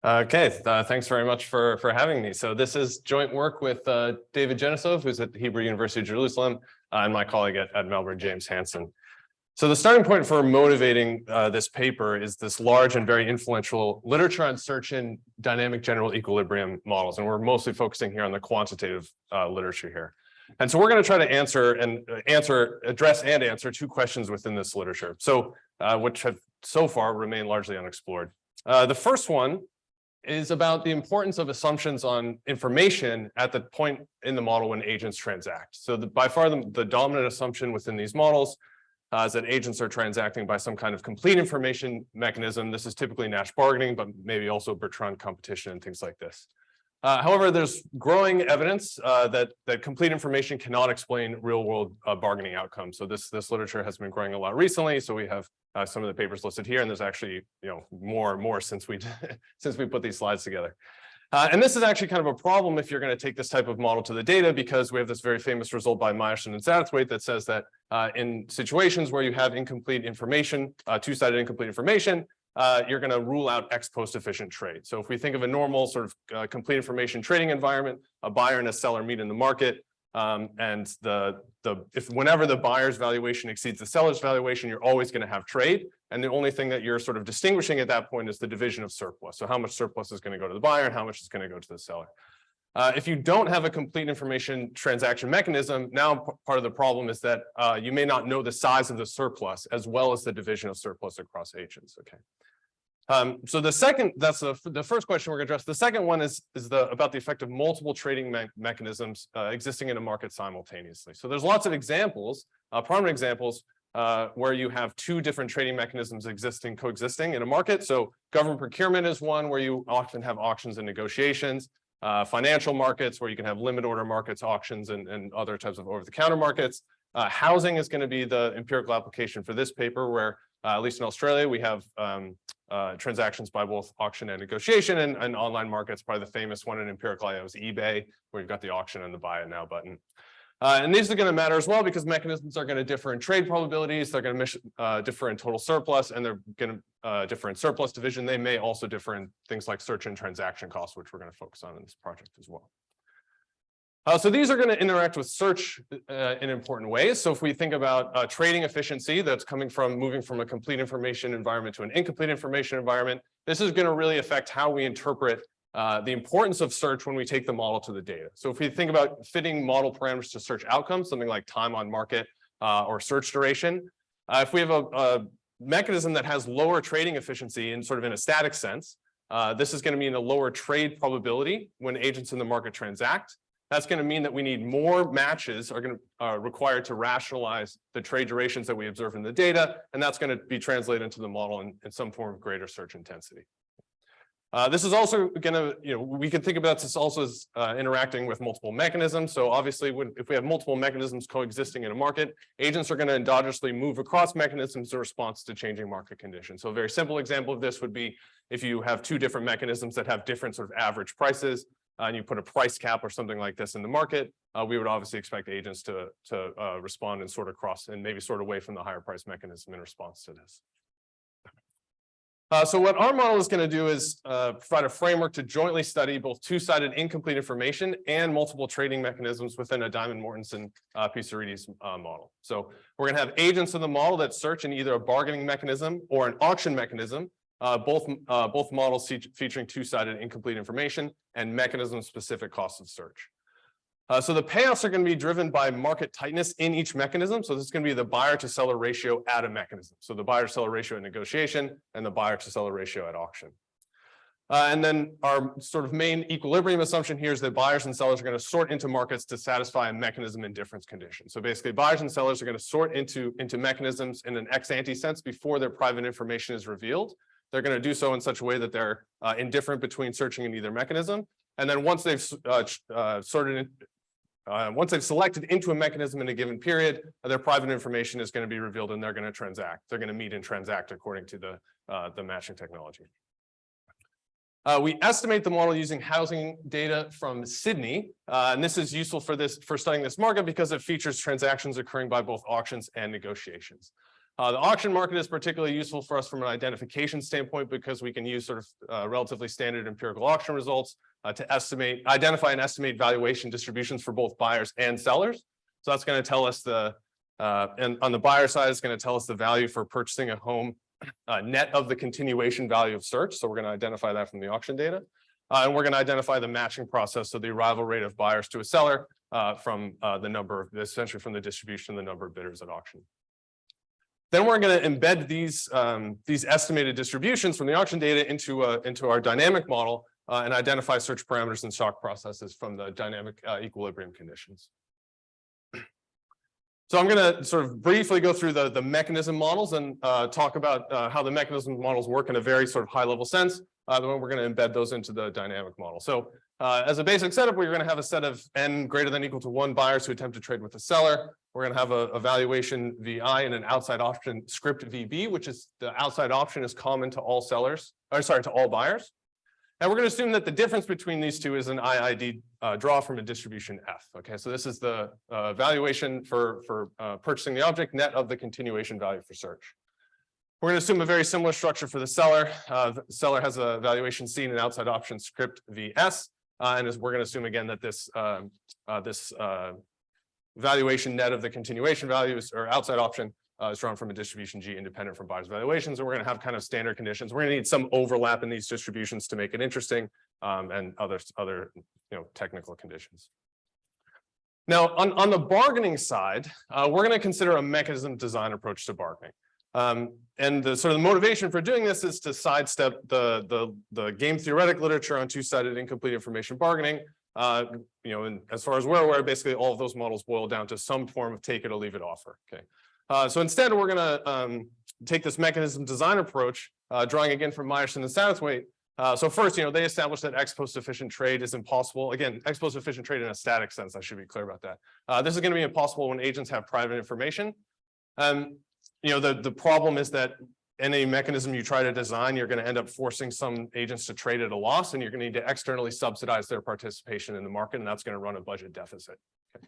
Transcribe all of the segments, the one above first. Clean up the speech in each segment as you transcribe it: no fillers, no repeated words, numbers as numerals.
Okay, thanks very much for having me. So this is joint work with David Genesove, who's at the Hebrew University of Jerusalem, and my colleague at Melbourne, James Hansen. So the starting point for motivating this paper is this large and very influential literature on search in dynamic general equilibrium models, and we're mostly focusing here on the quantitative literature here. And so we're going to try to address and answer two questions within this literature, so which have so far remained largely unexplored. The first one is about the importance of assumptions on information at the point in the model when agents transact. So by far the dominant assumption within these models is that agents are transacting by some kind of complete information mechanism. This is typically Nash bargaining, but maybe also Bertrand competition and things like this. However, there's growing evidence that complete information cannot explain real-world bargaining outcomes. So this literature has been growing a lot recently. So we have some of the papers listed here, and there's actually more since we put these slides together. And this is actually kind of a problem if you're going to take this type of model to the data, because we have this very famous result by Meyerson and Satterthwaite that says that in situations where you have incomplete information, two-sided incomplete information, you're going to rule out ex post efficient trade. So if we think of a normal sort of complete information trading environment, a buyer and a seller meet in the market, and whenever the buyer's valuation exceeds the seller's valuation, you're always going to have trade. And the only thing that you're sort of distinguishing at that point is the division of surplus. So how much surplus is going to go to the buyer and how much is going to go to the seller. If you don't have a complete information transaction mechanism, now part of the problem is that you may not know the size of the surplus as well as the division of surplus across agents. Okay. So that's the first question we're going to address. The second one is about the effect of multiple trading mechanisms existing in a market simultaneously. So there's lots of examples, prominent examples, where you have two different trading mechanisms coexisting in a market. So government procurement is one where you often have auctions and negotiations. Financial markets where you can have limit order markets, auctions, and other types of over-the-counter markets. Housing is going to be the empirical application for this paper, where at least in Australia we have transactions by both auction and negotiation, and online markets. Probably the famous one in empirical I/O is eBay, where you've got the auction and the buy it now button. And these are going to matter as well because mechanisms are going to differ in trade probabilities. They're going to differ in total surplus, and they're going to differ in surplus division. They may also differ in things like search and transaction costs, which we're going to focus on in this project as well. So these are going to interact with search in important ways. So if we think about trading efficiency that's moving from a complete information environment to an incomplete information environment, this is going to really affect how we interpret the importance of search when we take the model to the data. So if we think about fitting model parameters to search outcomes, something like time on market or search duration, if we have a mechanism that has lower trading efficiency in a static sense, this is going to mean a lower trade probability when agents in the market transact. That's going to mean that we need more matches are required to rationalize the trade durations that we observe in the data, and that's going to be translated into the model in some form of greater search intensity. This is also going to, we can think about this also as interacting with multiple mechanisms. So obviously, if we have multiple mechanisms coexisting in a market, agents are going to endogenously move across mechanisms in response to changing market conditions. So a very simple example of this would be if you have two different mechanisms that have different sort of average prices, and you put a price cap or something like this in the market, we would obviously expect agents to respond and sort across and maybe sort away from the higher price mechanism in response to this. So what our model is going to do is provide a framework to jointly study both two-sided incomplete information and multiple trading mechanisms within a Diamond-Mortensen-Pisaridis model. So we're going to have agents in the model that search in either a bargaining mechanism or an auction mechanism, both models featuring two-sided incomplete information and mechanism-specific costs of search. So the payoffs are going to be driven by market tightness in each mechanism. So this is going to be the buyer to seller ratio at a mechanism. So the buyer to seller ratio at negotiation and the buyer to seller ratio at auction. And then our sort of main equilibrium assumption here is that buyers and sellers are going to sort into markets to satisfy a mechanism indifference condition. So basically buyers and sellers are going to sort into mechanisms in an ex ante sense before their private information is revealed. They're going to do so in such a way that they're indifferent between searching in either mechanism. And then once they've once they've selected into a mechanism in a given period, their private information is going to be revealed and they're going to transact. They're going to meet and transact according to the matching technology. We estimate the model using housing data from Sydney, and this is useful for studying this market because it features transactions occurring by both auctions and negotiations. The auction market is particularly useful for us from an identification standpoint because we can use sort of relatively standard empirical auction results to identify and estimate valuation distributions for both buyers and sellers. So that's going to tell us and on the buyer side, it's going to tell us the value for purchasing a home net of the continuation value of search. So we're going to identify that from the auction data. And we're going to identify the matching process, so the arrival rate of buyers to a seller from essentially from the distribution of the number of bidders at auction. Then we're going to embed these estimated distributions from the auction data into our dynamic model and identify search parameters and shock processes from the dynamic equilibrium conditions. So I'm going to sort of briefly go through the mechanism models and talk about how the mechanism models work in a very sort of high level sense. Then we're going to embed those into the dynamic model. So as a basic setup, we're going to have a set of n greater than or equal to 1 buyers who attempt to trade with the seller. We're going to have a valuation VI and an outside option script VB, which is the outside option is common to all sellers, or sorry, to all buyers. And we're going to assume that the difference between these two is an IID draw from a distribution F. Okay, so this is the valuation for purchasing the object net of the continuation value for search. We're going to assume a very similar structure for the seller. The seller has a valuation C and an outside option script VS. And we're going to assume again that this valuation net of the continuation values or outside option is drawn from a distribution G independent from buyers' valuations. And we're going to have kind of standard conditions. We're going to need some overlap in these distributions to make it interesting and other technical conditions. Now, on the bargaining side, we're going to consider a mechanism design approach to bargaining. And the sort of the motivation for doing this is to sidestep the game theoretic literature on two-sided incomplete information bargaining. And as far as we're aware, basically all of those models boil down to some form of take it or leave it offer. Okay. So instead, we're going to take this mechanism design approach, drawing again from Meyerson and Satterthwaite. So first, they established that ex post efficient trade is impossible. Again, ex post efficient trade in a static sense. I should be clear about that. This is going to be impossible when agents have private information. The problem is that any mechanism you try to design, you're going to end up forcing some agents to trade at a loss, and you're going to need to externally subsidize their participation in the market, and that's going to run a budget deficit. Okay.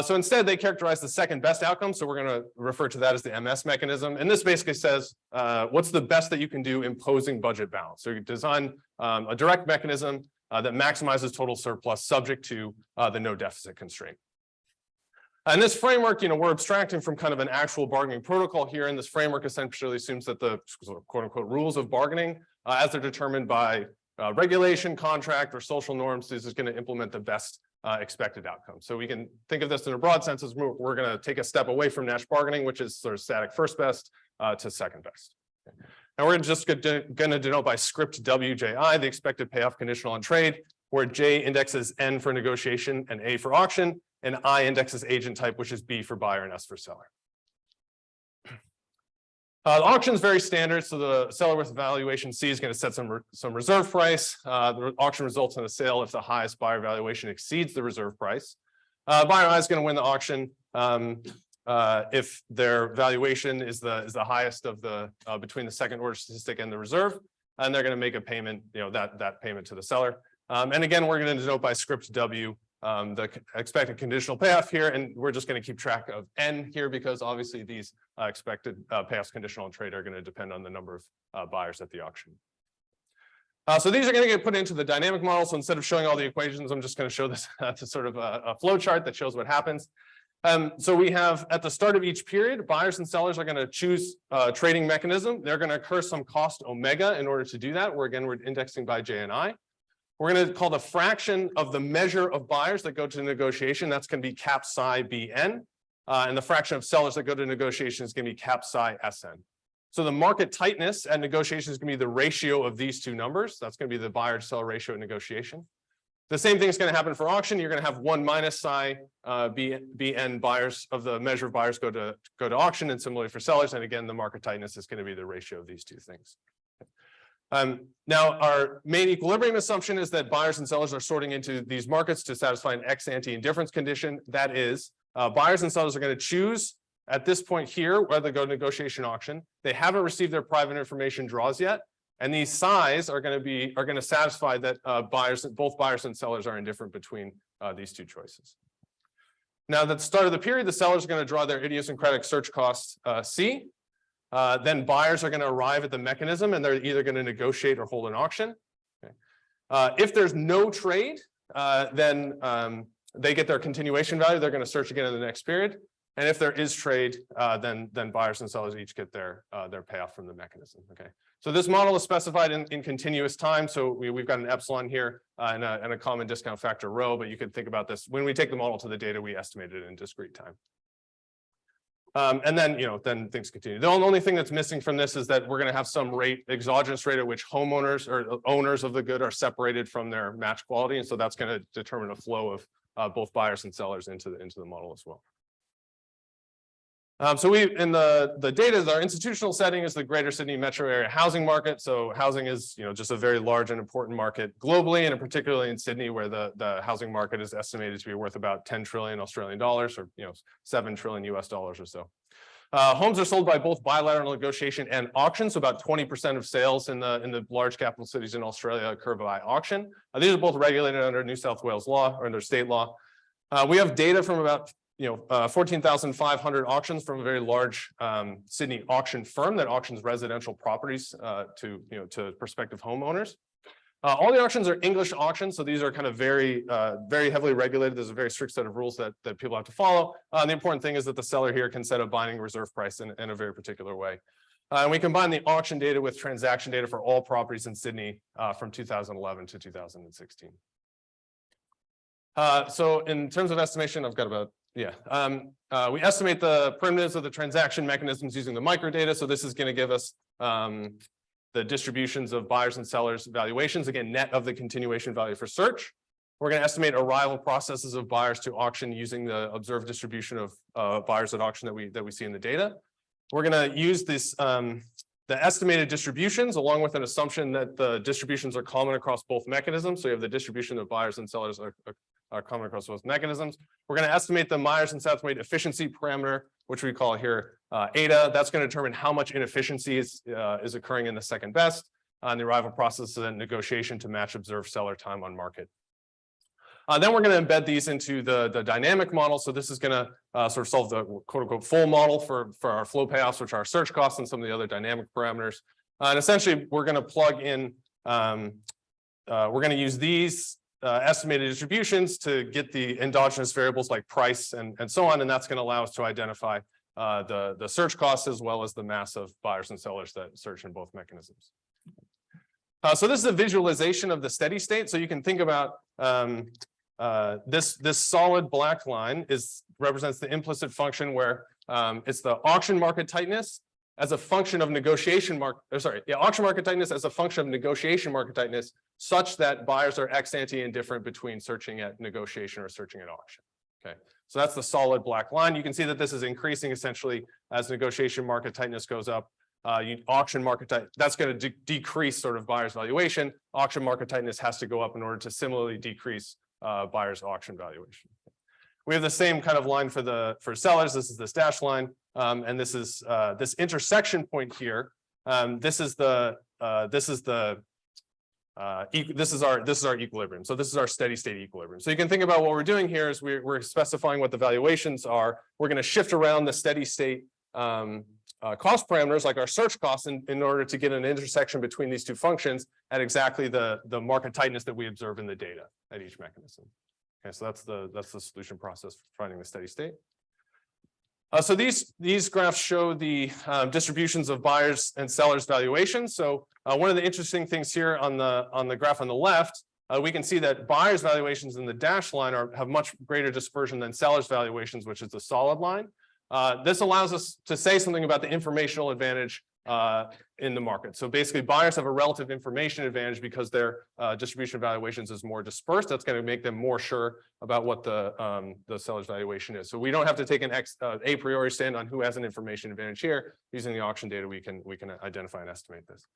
So instead, they characterize the second best outcome. So we're going to refer to that as the MS mechanism. And this basically says, what's the best that you can do imposing budget balance? So you design a direct mechanism that maximizes total surplus subject to the no deficit constraint. And this framework, we're abstracting from kind of an actual bargaining protocol here. And this framework essentially assumes that the quote unquote rules of bargaining, as they're determined by regulation, contract, or social norms, this is going to implement the best expected outcome. So we can think of this in a broad sense as we're going to take a step away from Nash bargaining, which is sort of static first best to second best. Okay. And we're just going to denote by script WJI, the expected payoff conditional on trade, where J indexes N for negotiation and A for auction, and I indexes agent type, which is B for buyer and S for seller. The auction is very standard, so the seller with valuation C is going to set some reserve price. The auction results in a sale if the highest buyer valuation exceeds the reserve price. Buyer I is going to win the auction if their valuation is the highest of the between the second order statistic and the reserve, and they're going to make a payment, that payment to the seller. And again, we're going to denote by script W the expected conditional payoff here, and we're just going to keep track of N here because obviously these expected payoffs conditional on trade are going to depend on the number of buyers at the auction. So these are going to get put into the dynamic model. So instead of showing all the equations, I'm just going to show this to sort of a flow chart that shows what happens. So we have at the start of each period, buyers and sellers are going to choose a trading mechanism. They're going to incur some cost omega in order to do that. We're indexing by J and I. We're going to call the fraction of the measure of buyers that go to negotiation. That's going to be cap psi BN. And the fraction of sellers that go to negotiation is going to be cap psi SN. So the market tightness at negotiation is going to be the ratio of these two numbers. That's going to be the buyer to seller ratio at negotiation. The same thing is going to happen for auction. You're going to have 1 minus psi BN buyers of the measure of buyers go to auction, and similarly for sellers. And again, the market tightness is going to be the ratio of these two things. Now, our main equilibrium assumption is that buyers and sellers are sorting into these markets to satisfy an ex-ante indifference condition. That is, buyers and sellers are going to choose at this point here whether to go to negotiation auction. They haven't received their private information draws yet, and these psis are going to satisfy that both buyers and sellers are indifferent between these two choices. Now, at the start of the period, the sellers are going to draw their idiosyncratic search cost C. then buyers are going to arrive at the mechanism and they're either going to negotiate or hold an auction. Okay. If there's no trade, then they get their continuation value. They're going to search again in the next period. And if there is trade, then buyers and sellers each get their payoff from the mechanism. Okay. So this model is specified in continuous time. So we've got an epsilon here and a common discount factor rho, but you could think about this. When we take the model to the data, we estimate it in discrete time. And then, then things continue. The only thing that's missing from this is that we're going to have some exogenous rate at which homeowners or owners of the good are separated from their match quality. And so that's going to determine a flow of both buyers and sellers into the model as well. So in the data, our institutional setting is the Greater Sydney metro area housing market. So housing is just a very large and important market globally, and particularly in Sydney, where the housing market is estimated to be worth about 10 trillion Australian dollars, or 7 trillion US dollars or so. Homes are sold by both bilateral negotiation and auction. So about 20% of sales in the large capital cities in Australia occur by auction. These are both regulated under New South Wales law or under state law. We have data from about 14,500 auctions from a very large Sydney auction firm that auctions residential properties to prospective homeowners. All the auctions are English auctions, so these are kind of very heavily regulated. There's a very strict set of rules that people have to follow. The important thing is that the seller here can set a binding reserve price in a very particular way. And we combine the auction data with transaction data for all properties in Sydney from 2011 to 2016. So in terms of estimation, I've got about we estimate the primitives of the transaction mechanisms using the microdata. So this is going to give us the distributions of buyers and sellers valuations, again, net of the continuation value for search. We're going to estimate arrival processes of buyers to auction using the observed distribution of buyers at auction that we see in the data. We're going to use this the estimated distributions along with an assumption that the distributions are common across both mechanisms. So you have the distribution of buyers and sellers are common across both mechanisms. We're going to estimate the Myers and Southwaite efficiency parameter, which we call here eta. That's going to determine how much inefficiency is occurring in the second best on the arrival process and negotiation to match observed seller time on market. Then we're going to embed these into the dynamic model. So this is going to sort of solve the quote unquote full model for our flow payoffs, which are our search costs and some of the other dynamic parameters. And essentially, we're going to plug in, we're going to use these estimated distributions to get the endogenous variables like price and so on. And that's going to allow us to identify the search costs as well as the mass of buyers and sellers that search in both mechanisms. So this is a visualization of the steady state. So you can think about this solid black line represents the implicit function where it's the auction market tightness as a function of auction market tightness as a function of negotiation market tightness, such that buyers are ex ante indifferent between searching at negotiation or searching at auction. Okay, so that's the solid black line. You can see that this is increasing essentially as negotiation market tightness goes up. Auction market tightness, that's going to decrease sort of buyer's valuation. Auction market tightness has to go up in order to similarly decrease buyer's auction valuation. We have the same kind of line for sellers. This is this dashed line, and this is this intersection point here. This is our equilibrium. So this is our steady state equilibrium. So you can think about what we're doing here is we're specifying what the valuations are. We're going to shift around the steady state cost parameters like our search costs in order to get an intersection between these two functions at exactly the market tightness that we observe in the data at each mechanism. Okay, so that's the solution process for finding the steady state. So these graphs show the distributions of buyers and sellers valuations. So one of the interesting things here on the graph on the left, we can see that buyers valuations in the dashed line have much greater dispersion than sellers valuations, which is the solid line. This allows us to say something about the informational advantage in the market. So basically, buyers have a relative information advantage because their distribution of valuations is more dispersed. That's going to make them more sure about what the seller's valuation is. So we don't have to take an a priori stand on who has an information advantage here. Using the auction data, we can identify and estimate this.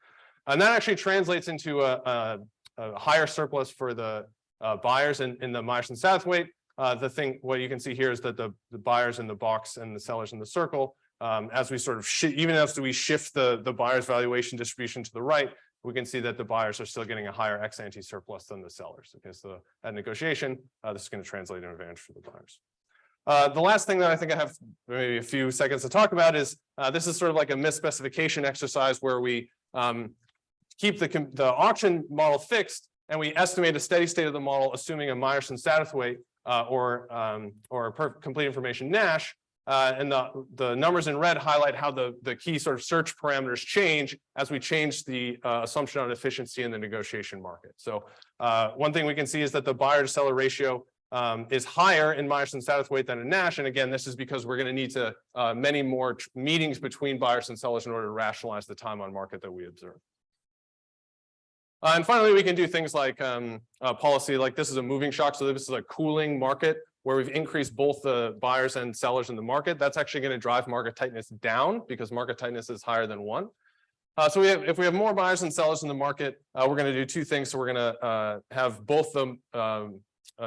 And that actually translates into a higher surplus for the buyers in the Myers and Southwaite. What you can see here is that the buyers in the box and the sellers in the circle, as we sort of even as we shift the buyer's valuation distribution to the right, we can see that the buyers are still getting a higher ex ante surplus than the sellers. Okay, so at negotiation, this is going to translate an advantage for the buyers. The last thing that I think I have maybe a few seconds to talk about is this is sort of like a misspecification exercise where we keep the auction model fixed and we estimate a steady state of the model assuming a Meyerson-Satterthwaite or complete information Nash. And the numbers in red highlight how the key sort of search parameters change as we change the assumption on efficiency in the negotiation market. So one thing we can see is that the buyer to seller ratio is higher in Meyerson-Satterthwaite than in Nash. And again, this is because we're going to need to many more meetings between buyers and sellers in order to rationalize the time on market that we observe. And finally, we can do things like policy, like this is a moving shock. So this is a cooling market where we've increased both the buyers and sellers in the market. That's actually going to drive market tightness down because market tightness is higher than 1. So if we have more buyers and sellers in the market, we're going to do two things. So we're going to have both the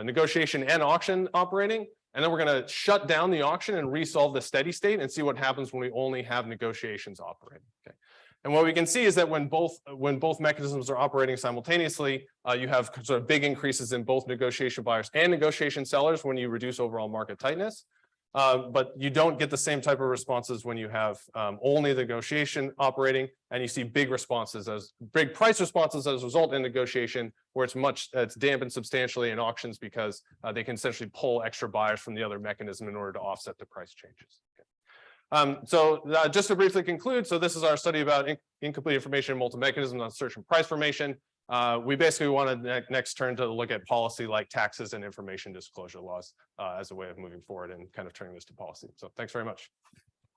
negotiation and auction operating, and then we're going to shut down the auction and resolve the steady state and see what happens when we only have negotiations operating. Okay. And what we can see is that when both mechanisms are operating simultaneously, you have sort of big increases in both negotiation buyers and negotiation sellers when you reduce overall market tightness. But you don't get the same type of responses when you have only the negotiation operating, and you see big price responses as a result in negotiation, where it's dampened substantially in auctions because they can essentially pull extra buyers from the other mechanism in order to offset the price changes. Okay. So just to briefly conclude, so this is our study about incomplete information and multi-mechanisms on search and price formation. We basically want to next turn to look at policy like taxes and information disclosure laws as a way of moving forward and kind of turning this to policy. So thanks very much.